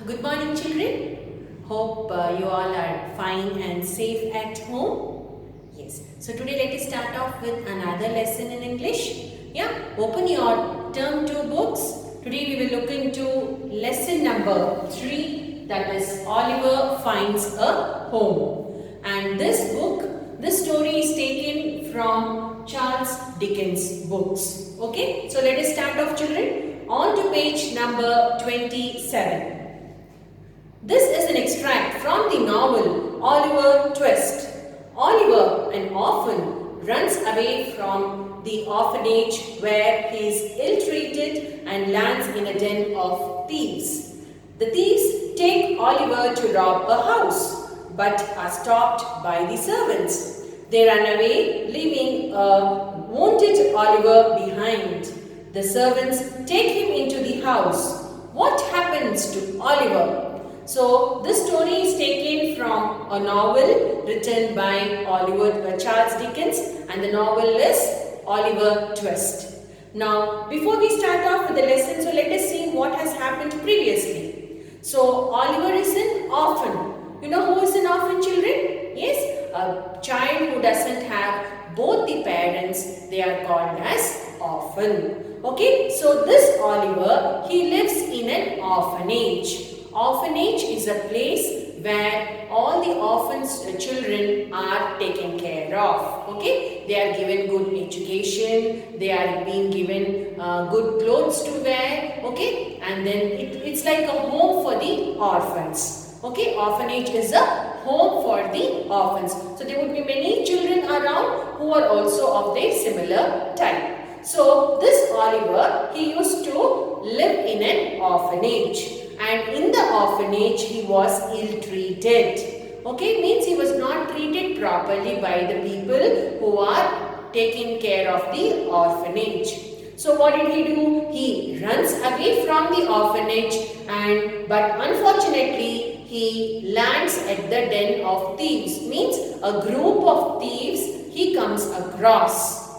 Good morning, children. Hope you all are fine and safe at home. Yes. So today let us start off with another lesson in English. Yeah. Open your term 2 books. Today we will look into lesson number 3, that is Oliver Finds a Home. And this book, this story is taken from Charles Dickens books. Okay. So let us start off, children. On to page number 27. This is an extract from the novel Oliver Twist. Oliver, an orphan, runs away from the orphanage where he is ill-treated and lands in a den of thieves. The thieves take Oliver to rob a house, but are stopped by the servants. They run away, leaving a wounded Oliver behind. The servants take him into the house. What happens to Oliver? So, this story is taken from a novel written by Charles Dickens, and the novel is Oliver Twist. Now, before we start off with the lesson, so let us see what has happened previously. So, Oliver is an orphan. You know who is an orphan, children? Yes, a child who doesn't have both the parents, they are called as orphan. Okay, so this Oliver, he lives in an orphanage. Orphanage is a place where all the orphans children are taken care of. Okay, they are given good education, they are being given good clothes to wear. Okay, and then it's like a home for the orphans. Okay, orphanage is a home for the orphans. So there would be many children around who are also of the similar type. So this Oliver, he used to live in an orphanage. And in the orphanage, he was ill-treated. Okay, means he was not treated properly by the people who are taking care of the orphanage. So what did he do? He runs away from the orphanage, but unfortunately, he lands at the den of thieves. Means a group of thieves he comes across.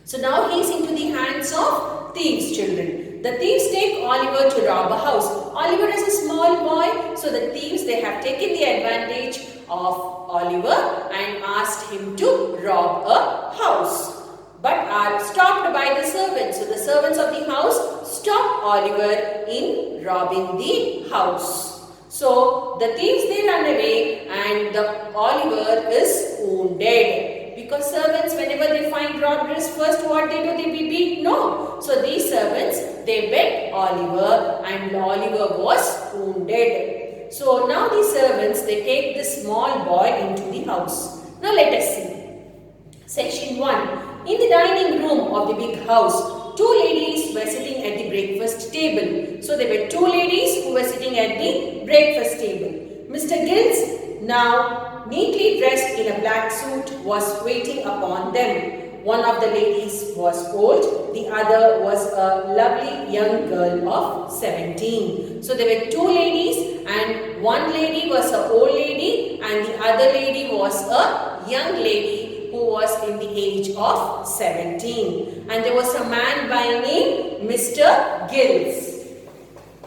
So now he is into the hands of thieves, children. The thieves take Oliver to rob a house. Oliver is a small boy, so the thieves, they have taken the advantage of Oliver and asked him to rob a house, but are stopped by the servants. So the servants of the house stop Oliver in robbing the house. So the thieves, they run away and the Oliver is wounded. Because servants, whenever they find robberies, first what they do, they beat? No. So these servants, they beat Oliver and Oliver was wounded. So now the servants, they take this small boy into the house. Now let us see. Section 1. In the dining room of the big house, two ladies were sitting at the breakfast table. So there were two ladies who were sitting at the breakfast table. Mr. Giles, now neatly dressed in a black suit, was waiting upon them. One of the ladies was old, the other was a lovely young girl of 17. So there were two ladies, and one lady was an old lady and the other lady was a young lady who was in the age of 17. And there was a man by name Mr. Giles.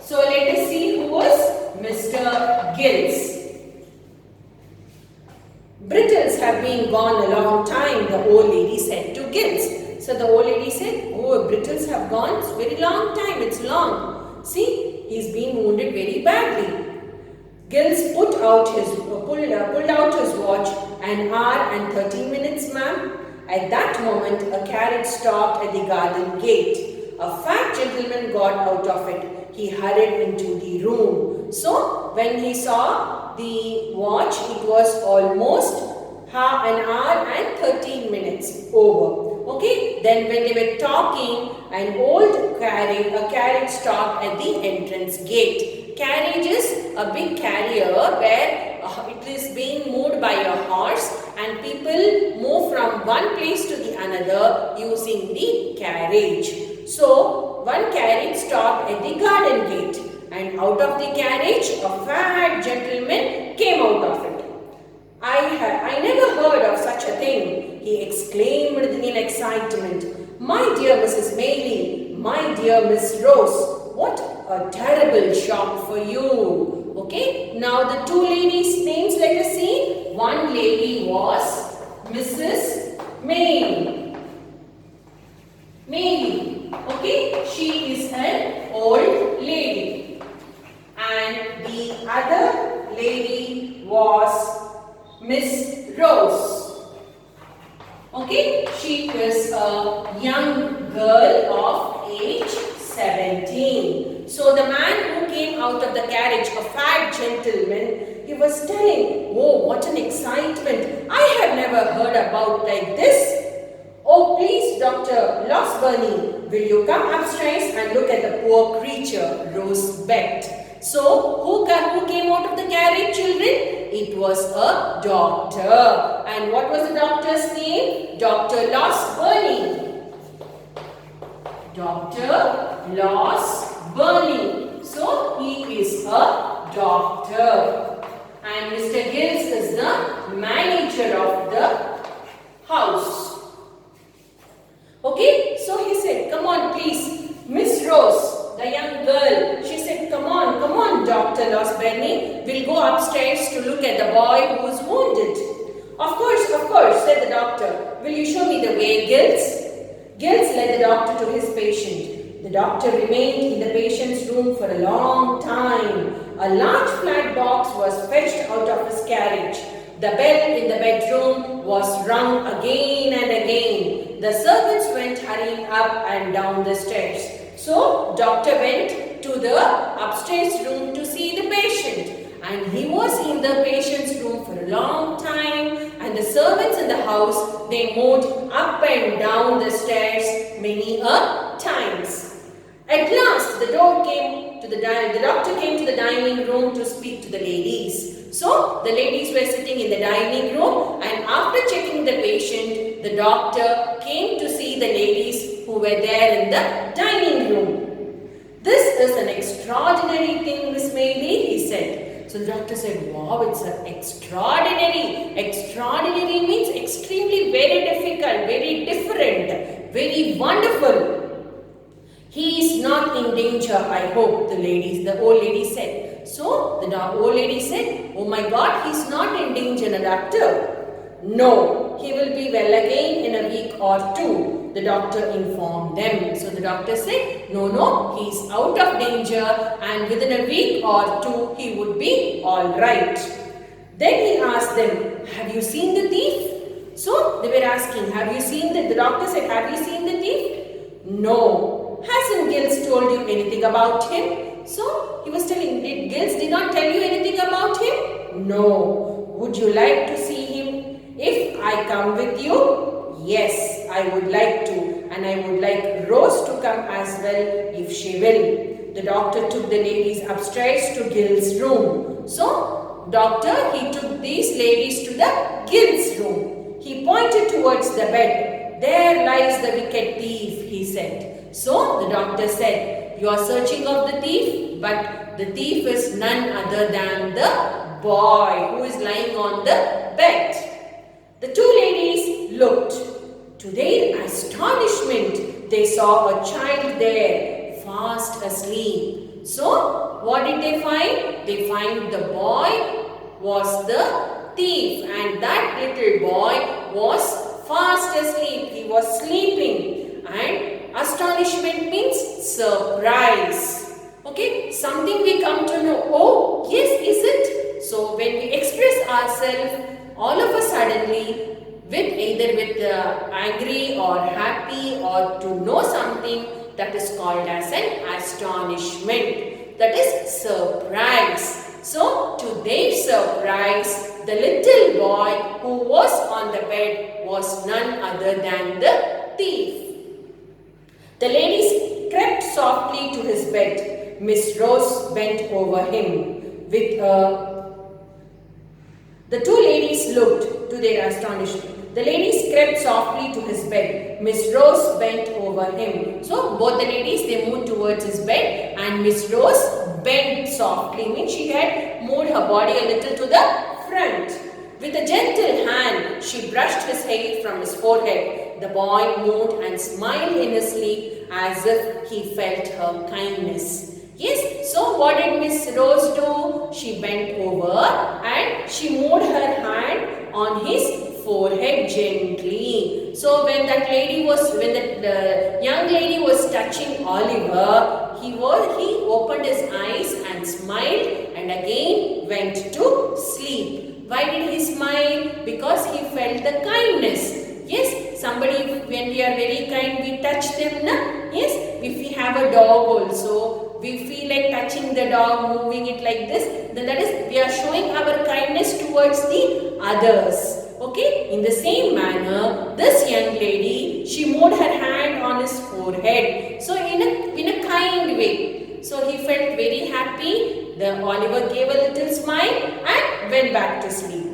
So let us see who was Mr. Giles. Brittles have been gone a long time, the old lady said to Giles. So the old lady said, oh, Brittles have gone, it's very long time, it's long. See, he's been wounded very badly. Giles pulled out his watch, an hour and 13 minutes, ma'am. At that moment, a carriage stopped at the garden gate. A fat gentleman got out of it. He hurried into the room. So, when he saw the watch, it was almost an hour and 13 minutes over. Okay, then when they were talking, a carriage stopped at the entrance gate. Carriage is a big carrier where it is being moved by a horse and people move from one place to the another using the carriage. So, one carriage stopped at the garden gate, and out of the carriage a fat gentleman came out of it. I never heard of such a thing, he exclaimed in excitement. My dear Mrs. Maylie, my dear Miss Rose, what a terrible shock for you. Okay, now the two ladies' names, let us see. One lady was Mrs. May. Mary. Okay, she is an old lady. And the other lady was Miss Rose. Okay, she is a young girl of age 17. So the man who came out of the carriage, a fat gentleman, he was telling, oh, what an excitement. I have never heard about like this. Oh, please, Dr. Losberne, will you come upstairs and look at the poor creature, Rose begged. So, who came out of the carriage, children? It was a doctor. And what was the doctor's name? Dr. Losberne. Dr. Losberne. So, he is a doctor. And Mr. Giles is the manager of the house. Okay, so he said, come on please, Miss Rose, the young girl, she said, come on, Dr. Losberne, we'll go upstairs to look at the boy who is wounded. Of course, said the doctor. Will you show me the way, Giles? Giles led the doctor to his patient. The doctor remained in the patient's room for a long time. A large flat box was fetched out of his carriage. The bell in the bedroom was rung again and again. The servants went hurrying up and down the stairs. So, doctor went to the upstairs room to see the patient. And he was in the patient's room for a long time. And the servants in the house, they moved up and down the stairs many a times. At last, the doctor came to the dining room to speak to the ladies. So, the ladies were sitting in the dining room, and after checking the patient, the doctor came to see the ladies who were there in the dining room. This is an extraordinary thing, Miss Maylie, he said. So, the doctor said, wow, it's extraordinary. Extraordinary means extremely very difficult, very different, very wonderful. He is not in danger, I hope, the old lady said. So, the old lady said, oh my God, he is not in danger, the doctor. No, he will be well again in a week or two, the doctor informed them. So, the doctor said, no, he is out of danger and within a week or two, he would be alright. Then he asked them, have you seen the thief? So, they were asking, the doctor said, have you seen the thief? No. Hasn't Giles told you anything about him? So, he was telling, Giles did not tell you anything about him? No. Would you like to see him if I come with you? Yes, I would like to. And I would like Rose to come as well if she will. The doctor took the ladies upstairs to Giles' room. So, doctor, he took these ladies to the Giles' room. He pointed towards the bed. There lies the wicked thief, he said. So, the doctor said, you are searching of the thief, but the thief is none other than the boy who is lying on the bed. The two ladies looked. To their astonishment, they saw a child there, fast asleep. So, what did they find? They find the boy was the thief, and that little boy was fast asleep. He was sleeping, and astonishment means surprise. Okay, something we come to know. Oh, yes, is it? So, when we express ourselves, all of a suddenly, either with angry or happy or to know something, that is called as an astonishment. That is surprise. So, to their surprise, the little boy who was on the bed was none other than the thief. The ladies crept softly to his bed. Miss Rose bent over him with The two ladies looked to their astonishment. The ladies crept softly to his bed. Miss Rose bent over him. So both the ladies, they moved towards his bed, and Miss Rose bent softly. Means she had moved her body a little to the front. With a gentle hand, she brushed his hair from his forehead. The boy moved and smiled in his sleep as if he felt her kindness. Yes, so what did Miss Rose do? She bent over and she moved her hand on his forehead gently. So when the young lady was touching Oliver, he opened his eyes and smiled and again went to sleep. Why did he smile? Because he felt the kindness. Yes, somebody, when we are very kind, we touch them, na? Yes, if we have a dog also, we feel like touching the dog, moving it like this, then that is, we are showing our kindness towards the others. Okay, in the same manner, this young lady, she moved her hand on his forehead. So in a kind way. So he felt very happy. The Oliver gave a little smile and went back to sleep.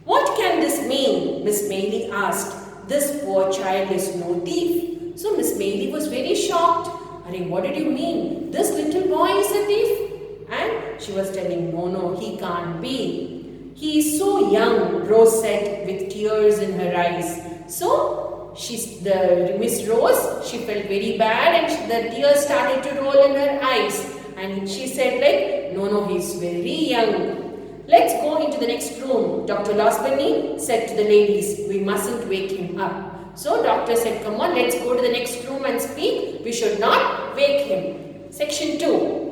What can this mean? Miss Maylie asked. This poor child is no thief. So Miss Maylie was very shocked. What did you mean? This little boy is a thief? And she was telling, no, he can't be. He is so young, Rose said with tears in her eyes. So Miss Rose, she felt very bad and the tears started to roll in her eyes. And she said no, he's very young. Let's go into the next room. Dr. Losberne said to the ladies, we mustn't wake him up. So doctor said, come on, let's go to the next room and speak. We should not wake him. Section 2.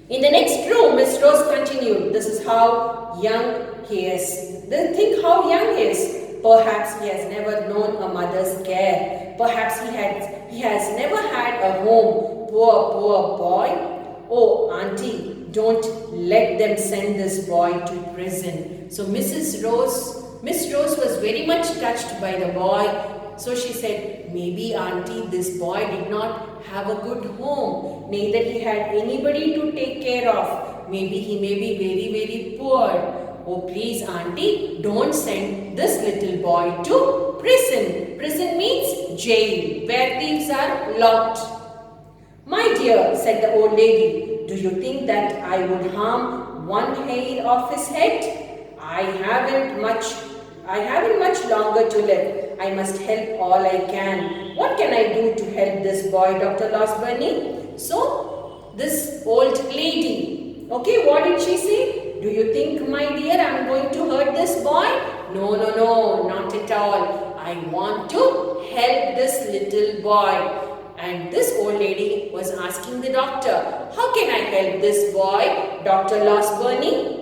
In the next room, Miss Rose continued, this is how young he is. Think how young he is. Perhaps he has never known a mother's care. Perhaps he has never had a home. Poor boy. Oh, auntie, don't let them send this boy to prison. So Miss Rose was very much touched by the boy. So she said, maybe auntie, this boy did not have a good home. Neither he had anybody to take care of. Maybe he may be very, very poor. Oh, please auntie, don't send this little boy to prison. Prison means jail, where thieves are locked. My dear, said the old lady, do you think that I would harm one hair of his head? I haven't much longer to live. I must help all I can. What can I do to help this boy, Dr. Losberne? So, this old lady, okay, what did she say? Do you think, my dear, I am going to hurt this boy? No, not at all. I want to help this little boy. And this old lady was asking the doctor, how can I help this boy, Dr. Losberne?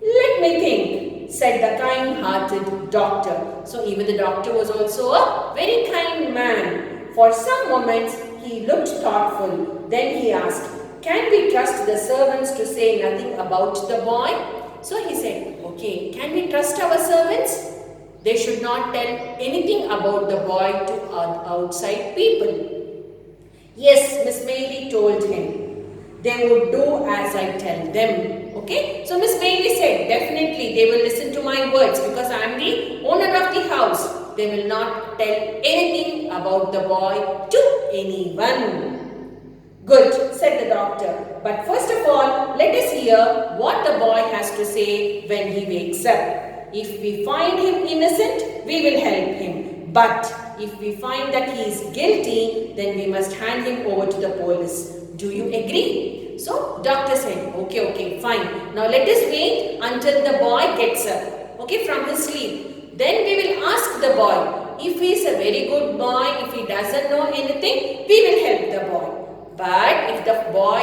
Let me think, said the kind-hearted doctor. So even the doctor was also a very kind man. For some moments, he looked thoughtful. Then he asked, can we trust the servants to say nothing about the boy? So he said, okay, can we trust our servants? They should not tell anything about the boy to outside people. Yes, Miss Maylie told him. They would do as I tell them. Okay? So Miss Maylie said, definitely they will listen to my words because I am the owner of the house. They will not tell anything about the boy to anyone. Good, said the doctor. But first of all, let us hear what the boy has to say when he wakes up. If we find him innocent, we will help him. But if we find that he is guilty, then we must hand him over to the police. Do you agree? So, doctor said, okay, fine. Now let us wait until the boy gets up, okay, from his sleep. Then we will ask the boy. If he is a very good boy, if he doesn't know anything, we will help the boy. But if the boy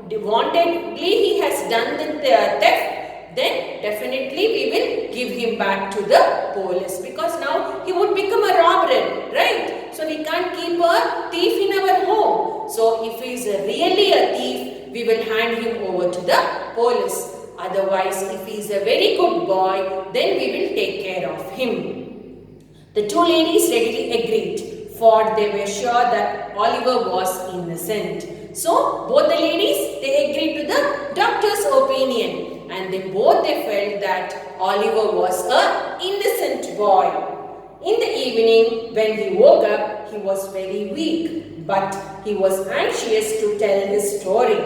wantedly he has done the theft, then definitely we will give him back to the police because now he would become a robber, right? So we can't keep a thief in our home. So if he is really a thief, we will hand him over to the police. Otherwise, if he is a very good boy, then we will take care of him. The two ladies readily agreed, for they were sure that Oliver was innocent. So both the ladies, they agreed to the doctor's opinion. And they felt that Oliver was an innocent boy. In the evening, when he woke up, he was very weak, but he was anxious to tell his story.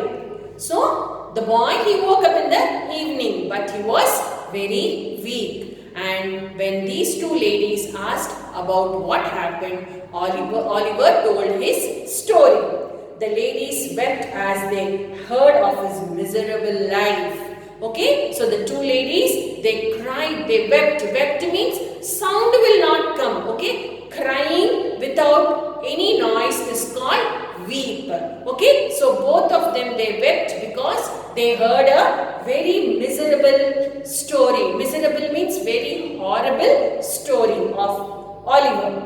So, the boy, he woke up in the evening, but he was very weak. And when these two ladies asked about what happened, Oliver told his story. the ladies wept as they heard of his miserable life. Okay, so the two ladies, they cried, they wept. Wept means sound will not come. Okay, crying without any noise is called weep. Okay, so both of them, they wept because they heard a very miserable story. Miserable means very horrible story of Oliver.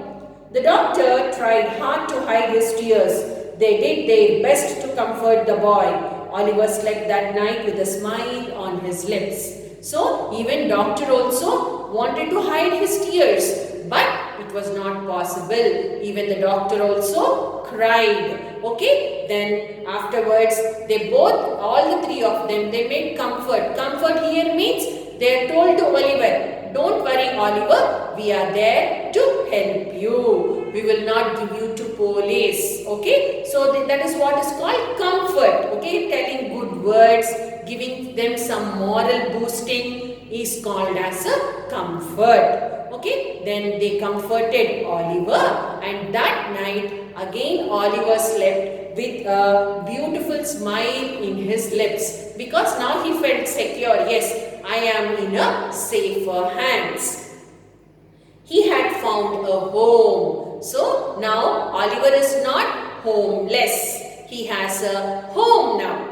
The doctor tried hard to hide his tears. They did their best to comfort the boy. Oliver slept that night with a smile on his lips. So, even doctor also wanted to hide his tears, but it was not possible. Even the doctor also cried. Okay, then afterwards, they both, all the three of them, they made comfort. Comfort here means they told to Oliver, don't worry Oliver, we are there to help you. We will not give you to police. Okay, so that is what is called comfort. Okay, telling good words, giving them some moral boosting is called as a comfort. Okay, then they comforted Oliver, and that night again Oliver slept with a beautiful smile in his lips, because now he felt secure. Yes, I am in a safer hands. He had found a home. So now Oliver is not homeless. He has a home now.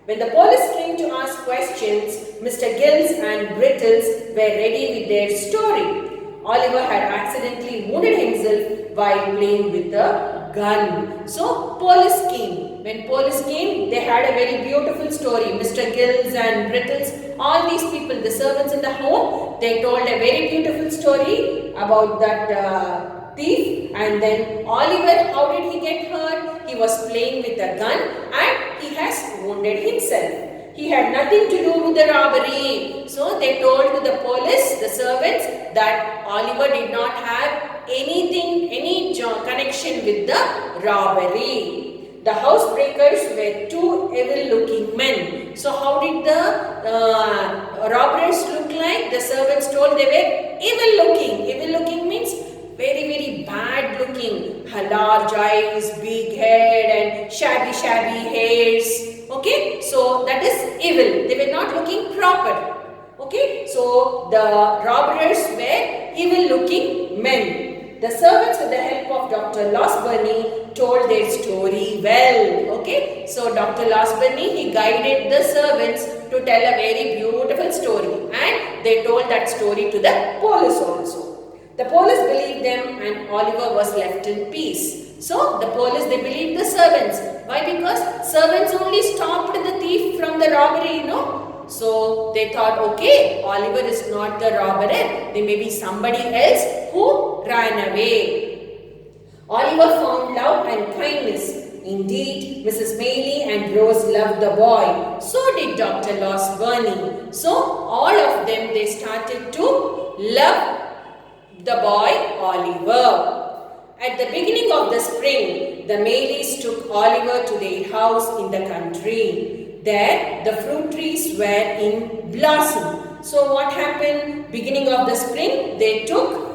When the police came to ask questions, Mr. Giles and Brittles were ready with their story. Oliver had accidentally wounded himself while playing with a gun. So police came. When police came, they had a very beautiful story. Mr. Giles and Brittles, all these people, the servants in the home, they told a very beautiful story about that thief. And then Oliver, how did he get hurt? He was playing with a gun and he has wounded himself. He had nothing to do with the robbery. So they told to the police, the servants, that Oliver did not have anything, any connection with the robbery. The housebreakers were two evil-looking men. So how did the robbers look like? The servants told they were evil-looking. Evil-looking means very, very bad-looking. Large eyes, big head and shabby hairs. Okay, so that is evil. They were not looking proper. Okay, so the robbers were evil-looking men. The servants, with the help of Dr. Losberne, told their story well. Okay, so Dr. Losberne, he guided the servants to tell a very beautiful story, and they told that story to the police also. The police believed them and Oliver was left in peace. So the police, they believed the servants. Why? Because servants only stopped the thief from the robbery, So they thought, okay, Oliver is not the robber. There may be somebody else who ran away. Oliver found love and kindness. Indeed, Mrs. Maylie and Rose loved the boy. So did Dr. Losberne. So all of them, they started to love the boy Oliver. At the beginning of the spring, the Maylies took Oliver to their house in the country. There, the fruit trees were in blossom. So what happened? Beginning of the spring, they took